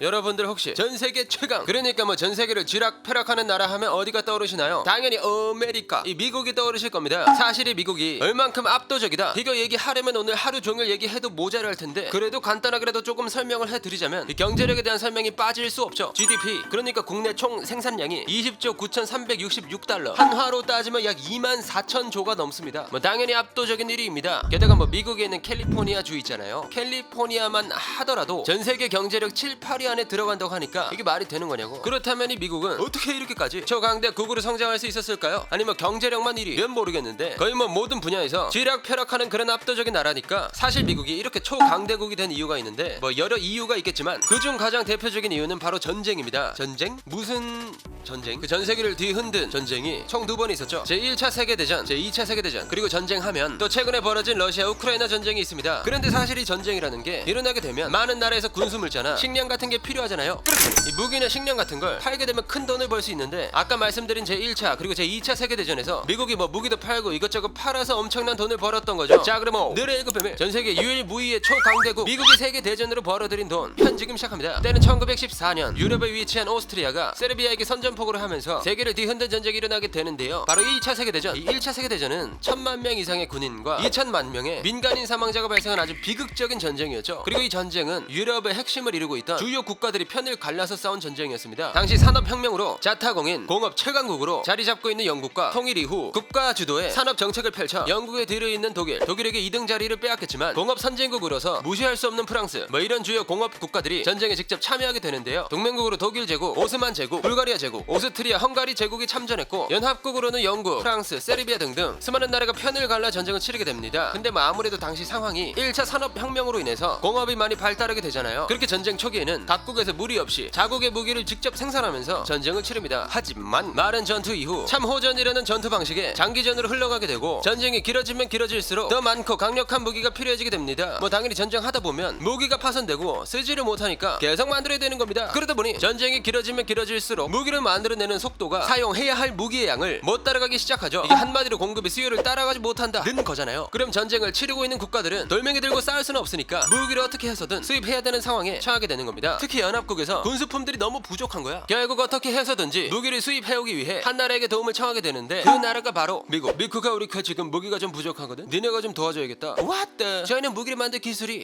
여러분들 혹시 전세계 최강, 그러니까 뭐 전세계를 쥐락펴락하는 나라 하면 어디가 떠오르시나요? 당연히 아메리카, 이 미국이 떠오르실 겁니다. 사실 이 미국이 얼만큼 압도적이다, 이거 얘기하려면 오늘 하루 종일 얘기해도 모자랄 텐데 그래도 간단하게라도 조금 설명을 해드리자면 이 경제력에 대한 설명이 빠질 수 없죠. GDP, 그러니까 국내 총 생산량이 20조 9,366달러, 한화로 따지면 약 24,000조가 넘습니다. 뭐 당연히 압도적인 일입니다. 게다가 뭐 미국에 있는 캘리포니아 주 있잖아요. 캘리포니아만 하더라도 전세계 경제력 7, 8위 안에 들어간다고 하니까 이게 말이 되는 거냐고. 그렇다면 이 미국은 어떻게 이렇게까지 초강대국으로 성장할 수 있었을까요? 아니면 경제력만 1위면 모르겠는데 거의 뭐 모든 분야에서 쥐락펴락하는 그런 압도적인 나라니까 사실 미국이 이렇게 초강대국이 된 이유가 있는데 뭐 여러 이유가 있겠지만 그중 가장 대표적인 이유는 바로 전쟁입니다. 전쟁? 무슨 전쟁? 그 전 세계를 뒤흔든 전쟁이 총 2번 있었죠. 제1차 세계대전, 제2차 세계대전, 그리고 전쟁하면 또 최근에 벌어진 러시아 우크라이나 전쟁이 있습니다. 그런데 사실 이 전쟁이라는 게 일어나게 되면 많은 나라에서 군수물자나 식량 같은 게 필요하잖아요. 그렇죠. 이 무기나 식량 같은 걸 팔게 되면 큰 돈을 벌 수 있는데 아까 말씀드린 제1차 그리고 제2차 세계대전에서 미국이 뭐 무기도 팔고 이것저것 팔아서 엄청난 돈을 벌었던 거죠. 자, 그럼 늘의 1급배밀 전세계 유일무이의 초강대국 미국이 세계대전으로 벌어들인 돈 현지금 시작합니다. 때는 1914년 유럽에 위치한 오스트리아가 세르비아에게 선전포고를 하면서 세계를 뒤흔든 전쟁이 일어나게 되는데요. 바로 2차 세계대전. 이 1차 세계대전은 1000만 명 이상의 군인과 2000만 명의 민간인 사망자가 발생한 아주 비극적인 전쟁이었죠. 그리고 이 전쟁은 유럽의 핵심을 이루고 있던 주요 국가들이 편을 갈라서 싸운 전쟁이었습니다. 당시 산업혁명으로 자타공인 공업 최강국으로 자리 잡고 있는 영국과 통일 이후 국가 주도의 산업 정책을 펼쳐 영국에 들어있는 독일에게 2등 자리를 빼앗겼지만 공업 선진국으로서 무시할 수 없는 프랑스, 뭐 이런 주요 공업 국가들이 전쟁에 직접 참여하게 되는데요. 동맹국으로 독일 제국, 오스만 제국, 불가리아 제국, 오스트리아, 헝가리 제국이 참전했고 연합국으로는 영국, 프랑스, 세르비아 등등 수많은 나라가 편을 갈라 전쟁을 치르게 됩니다. 근데 뭐 아무래도 당시 상황이 1차 산업혁명으로 인해서 공업이 많이 발달하게 되잖아요. 그렇게 전쟁 초기에는 각국에서 무리 없이 자국의 무기를 직접 생산하면서 전쟁을 치릅니다. 하지만 많은 전투 이후 참호전이라는 전투 방식에 장기전으로 흘러가게 되고 전쟁이 길어지면 길어질수록 더 많고 강력한 무기가 필요해지게 됩니다. 뭐 당연히 전쟁하다 보면 무기가 파손되고 쓰지를 못하니까 계속 만들어야 되는 겁니다. 그러다 보니 전쟁이 길어지면 길어질수록 무기를 만들어내는 속도가 사용해야 할 무기의 양을 못 따라가기 시작하죠. 이게 한마디로 공급이 수요를 따라가지 못한다는 거잖아요. 그럼 전쟁을 치르고 있는 국가들은 돌멩이 들고 싸울 수는 없으니까 무기를 어떻게 해서든 수입해야 되는 상황에 처하게 되는 겁니다. 특히 연합국에서 군수품들이 너무 부족한 거야. 결국 어떻게 해서든지 무기를 수입해오기 위해 한 나라에게 도움을 청하게 되는데 그 나라가 바로 미국. 미국아, 우리가 지금 무기가 좀 부족하거든. 니네가 좀 도와줘야겠다. What the? 저희는 무기를 만들 기술이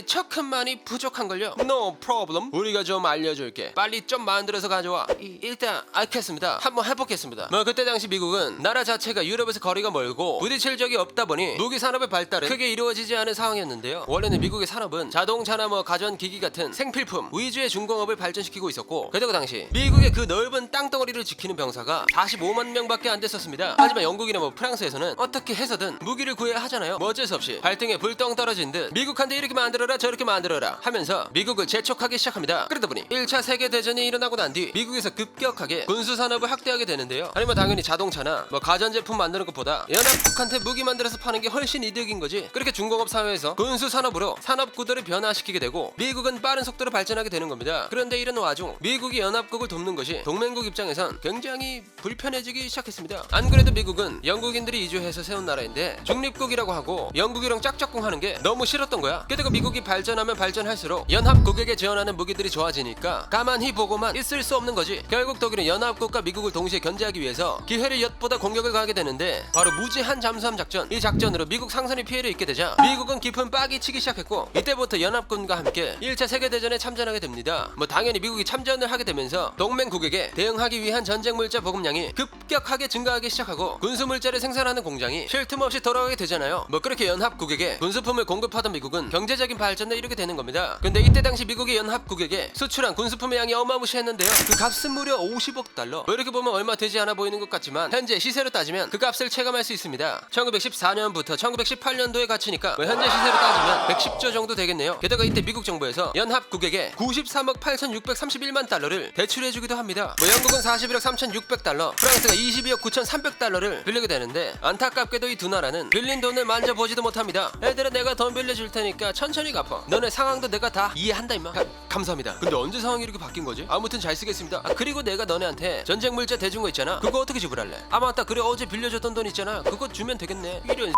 조금만이 부족한걸요. No problem. 우리가 좀 알려줄게. 빨리 좀 만들어서 가져와. 일단 알겠습니다. 한번 해보겠습니다. 뭐 그때 당시 미국은 나라 자체가 유럽에서 거리가 멀고 부딪힐 적이 없다 보니 무기 산업의 발달은 크게 이루어지지 않은 상황이었는데요. 원래는 미국의 산업은 자동차나 뭐 가전기기 같은 생필품 위주의 중공업을 발전시키고 있었고 그때그 당시 미국의 그 넓은 땅덩어리를 지키는 병사가 45만 명밖에 안 됐었습니다. 하지만 영국이나 뭐 프랑스에서는 어떻게 해서든 무기를 구해야 하잖아요. 뭐 어쩔 수 없이 발등에 불똥 떨어진 듯 미국한테 이렇게 만들어라 저렇게 만들어라 하면서 미국을 재촉하기 시작합니다. 그러다 보니 1차 세계대전이 일어나고 난 뒤 미국에서 급격하게 군수산업을 확대하게 되는데요. 아니 뭐 당연히 자동차나 뭐 가전제품 만드는 것보다 연합국한테 무기 만들어서 파는 게 훨씬 이득인 거지. 그렇게 중공업 사회에서 군수산업으로 산업 구도를 변화시키게 되고 미국은 빠른 속도로 발전하게 되는 겁니다. 그런데 이런 와중 미국이 연합국을 돕는 것이 동맹국 입장에선 굉장히 불편해지기 시작했습니다. 안 그래도 미국은 영국인들이 이주해서 세운 나라인데 중립국이라고 하고 영국이랑 짝짝꿍하는 게 너무 싫었던 거야. 게다가 미국이 발전하면 발전할수록 연합국에게 지원하는 무기들이 좋아지니까 가만히 보고만 있을 수 없는 거지. 결국 독일은 연합국과 미국을 동시에 견제하기 위해서 기회를 엿보다 공격을 가게 되는데 바로 무제한 잠수함 작전. 이 작전으로 미국 상선이 피해를 입게 되자 미국은 깊은 빡이 치기 시작했고 이때부터 연합군과 함께 1차 세계대전에 참전하게 됩니다. 뭐 당연히 미국이 참전을 하게 되면서 동맹국에게 대응하기 위한 전쟁 물자 보급량이 급격하게 증가하기 시작하고 군수 물자를 생산하는 공장이 쉴 틈 없이 돌아가게 되잖아요. 뭐 그렇게 연합국에게 군수품을 공급하던 미국은 경제적인 발전에 이르게 되는 겁니다. 근데 이때 당시 미국이 연합국에게 수출한 군수품의 양이 어마무시했는데요. 그 값은 무려 50억 달러. 뭐 이렇게 보면 얼마 되지 않아 보이는 것 같지만 현재 시세로 따지면 그 값을 체감할 수 있습니다. 1914년부터 1918년도에 갇히니까 뭐 현재 시세로 따지면 110조 정도 되겠네요. 게다가 이때 미국 정부에서 연합국에게 93억 8,631만 달러를 대출해주기도 합니다. 뭐 영국은 41억 3,600달러, 프랑스가 22억 9,300달러를 빌리게 되는데 안타깝게도 이 두 나라는 빌린 돈을 만져보지도 못합니다. 애들아, 내가 돈 빌려줄 테니까 천천히 갚아. 너네 상황도 내가 다 이해한다 임마. 감사합니다. 근데 언제 상황이 이렇게 바뀐 거지? 아무튼 잘 쓰겠습니다. 그리고 내가 너네한테 전쟁 물자 대준 거 있잖아. 그거 어떻게 지불할래? 아 맞다, 그래 어제 빌려줬던 돈 있잖아. 그거 주면 되겠네. 이런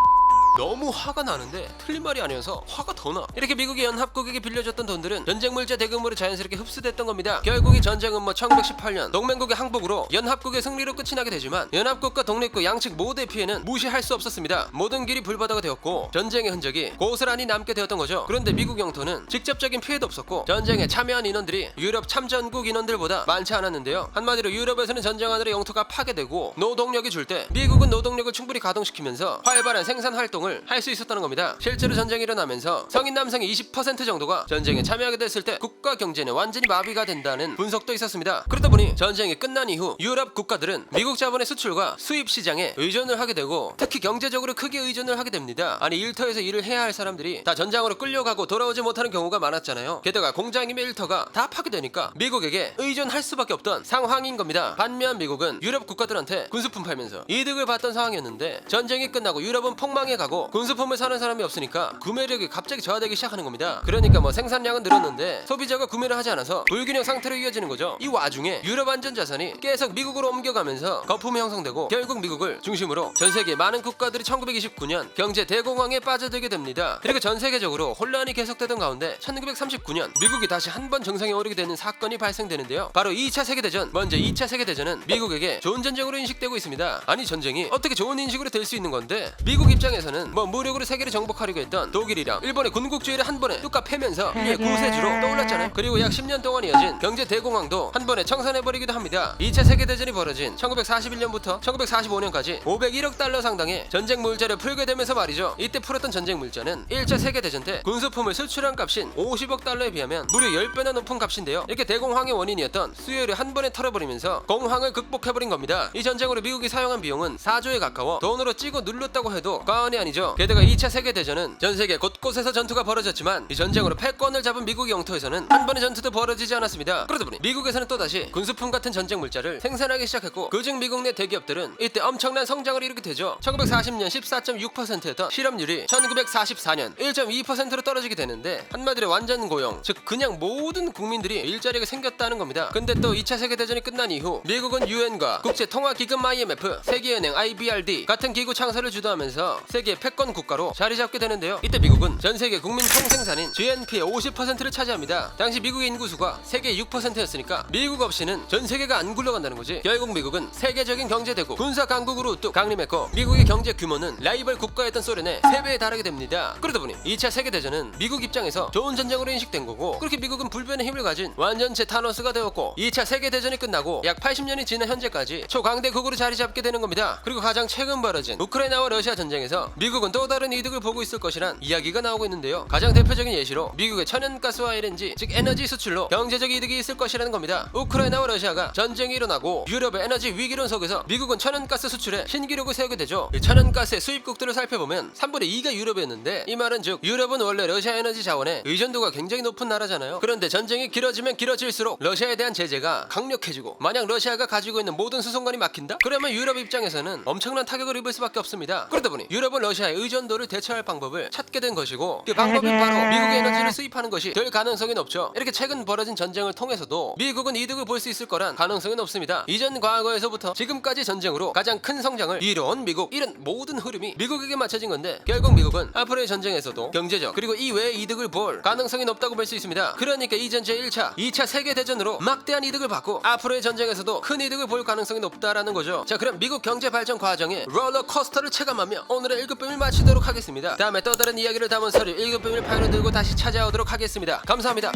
너무 화가 나는데 틀린 말이 아니어서 화가 더 나. 이렇게 미국이 연합국에게 빌려줬던 돈들은 전쟁 물자 대금으로 자연스럽게 흡수됐던 겁니다. 결국 이 전쟁은 1918년 동맹국의 항복으로 연합국의 승리로 끝이 나게 되지만 연합국과 독립국 양측 모두의 피해는 무시할 수 없었습니다. 모든 길이 불바다가 되었고 전쟁의 흔적이 고스란히 남게 되었던 거죠. 그런데 미국 영토는 직접적인 피해도 없었고 전쟁에 참여한 인원들이 유럽 참전국 인원들보다 많지 않았는데요. 한마디로 유럽에서는 전쟁하느라 영토가 파괴되고 노동력이 줄 때 미국은 노동력을 충분히 가동시키면서 활발한 생산 활동을 할 수 있었다는 겁니다. 실제로 전쟁이 일어나면서 성인 남성의 20% 정도가 전쟁에 참여하게 됐을 때 국가 경제는 완전히 마비가 된다는 분석도 있었습니다. 그러다 보니 전쟁이 끝난 이후 유럽 국가들은 미국 자본의 수출과 수입 시장에 의존을 하게 되고 특히 경제적으로 크게 의존을 하게 됩니다. 아니 일터에서 일을 해야 할 사람들이 다 전장으로 끌려가고 돌아오지 못하는 경우가 많았잖아요. 게다가 공장이며 일터가 다 파괴되니까 미국에게 의존할 수밖에 없던 상황인 겁니다. 반면 미국은 유럽 국가들한테 군수품 팔면서 이득을 봤던 상황이었는데 전쟁이 끝나고 유럽은 폭망해 가고 군수품을 사는 사람이 없으니까 구매력이 갑자기 저하되기 시작하는 겁니다. 그러니까 생산량은 늘었는데 소비자가 구매를 하지 않아서 불균형 상태로 이어지는 거죠. 이 와중에 유럽 안전 자산이 계속 미국으로 옮겨가면서 거품이 형성되고 결국 미국을 중심으로 전 세계 많은 국가들이 1929년 경제 대공황에 빠져들게 됩니다. 그리고 전 세계적으로 혼란이 계속되던 가운데 1939년 미국이 다시 한 번 정상에 오르게 되는 사건이 발생되는데요. 바로 2차 세계대전. 먼저 2차 세계대전은 미국에게 좋은 전쟁으로 인식되고 있습니다. 아니 전쟁이 어떻게 좋은 인식으로 될 수 있는 건데 미국 입장에서는 무력으로 세계를 정복하려고 했던 독일이랑 일본의 군국주의를 한 번에 뚝 패면서 구세주로 떠올랐잖아요. 그리고 약 10년 동안 이어진 경제 대공황도 한 번에 청산해버리기도 합니다. 2차 세계대전이 벌어진 1941년부터 1945년까지 501억 달러 상당의 전쟁 물자를 풀게 되면서 말이죠. 이때 풀었던 전쟁 물자는 1차 세계대전 때 군수품을 수출한 값인 50억 달러에 비하면 무려 10배나 높은 값인데요. 이렇게 대공황의 원인이었던 수요를 한 번에 털어버리면서 공황을 극복해버린 겁니다. 이 전쟁으로 미국이 사용한 비용은 4조에 가까워 돈으로 찌고 눌렀다고 해도 과언이 아니죠. 게다가 2차 세계대전은 전 세계 곳곳에서 전투가 벌어졌지만 이 전쟁으로 패권을 잡은 미국 영토에서는 한 번의 전투도 벌어지지 않았습니다. 그러다 보니 미국에서는 또다시 군수품 같은 전쟁 물자를 생산하기 시작했고 그중 미국 내 대기업들은 이때 엄청난 성장을 이루게 되죠. 1940년 14.6%였던 실업률이 1944년 1.2%로 떨어지게 되는데 한마디로 완전 고용, 즉 그냥 모든 국민들이 일자리가 생겼다는 겁니다. 근데 또 2차 세계대전이 끝난 이후 미국은 유엔과 국제통화기금 IMF, 세계은행 IBRD 같은 기구 창설을 주도하면서 세계 패권 국가로 자리 잡게 되는데요. 이때 미국은 전 세계 국민 총생산인 GNP의 50%를 차지합니다. 당시 미국의 인구수가 세계 6%였으니까 미국 없이는 전 세계가 안 굴러간다는 거지. 결국 미국은 세계적인 경제대국, 군사 강국으로 뚝 강림했고 미국의 경제 규모는 라이벌 국가였던 소련의 3배에 달하게 됩니다. 그러다 보니 2차 세계대전은 미국 입장에서 좋은 전쟁으로 인식된 거고 그렇게 미국은 불변의 힘을 가진 완전체 타노스가 되었고 2차 세계대전이 끝나고 약 80년이 지난 현재까지 초강대국으로 자리 잡게 되는 겁니다. 그리고 가장 최근 벌어진 우크라이나와 러시아 전쟁에서 미국은 또 다른 이득을 보고 있을 것이란 이야기가 나오고 있는데요. 가장 대표적인 예시로 미국의 천연가스와 LNG 즉 에너지 수출로 경제적 이득이 있을 것이라는 겁니다. 우크라이나와 러시아가 전쟁이 일어나고 유럽의 에너지 위기론 속에서 미국은 천연가스 수출에 신기록을 세우게 되죠. 이 천연가스의 수입국들을 살펴보면 3분의 2가 유럽이었는데 이 말은 즉 유럽은 원래 러시아 에너지 자원에 의존도가 굉장히 높은 나라잖아요. 그런데 전쟁이 길어지면 길어질수록 러시아에 대한 제재가 강력해지고 만약 러시아가 가지고 있는 모든 수송관이 막힌다? 그러면 유럽 입장에서는 엄청난 타격을 입을 수밖에 없습니다. 그러다 보니 유럽은 러시아의 의존도를 대처할 방법을 찾게 된 것이고 그 방법이 바로 미국의 에너지를 수입하는 것이 될 가능성이 높죠. 이렇게 최근 벌어진 전쟁을 통해서도 미국은 이득을 볼 수 있을 거란 가능성은 없습니다. 이전 과거에서부터 지금까지 전쟁으로 가장 큰 성장을 이뤄온 미국, 이런 모든 흐름이 미국에게 맞춰진 건데 결국 미국은 앞으로의 전쟁에서도 경제적 그리고 이외의 이득을 볼 가능성이 높다고 볼 수 있습니다. 그러니까 이전 제1차, 2차 세계대전으로 막대한 이득을 받고 앞으로의 전쟁에서도 큰 이득을 볼 가능성이 높다라는 거죠. 자, 그럼 미국 경제 발전 과정의 롤러코스터를 체감하며 오늘의 1급빔을 마치도록 하겠습니다. 다음에 또 다른 이야기를 담은 서류 1급빔을 파일로 들고 다시 찾아오도록 하겠습니다. 감사합니다.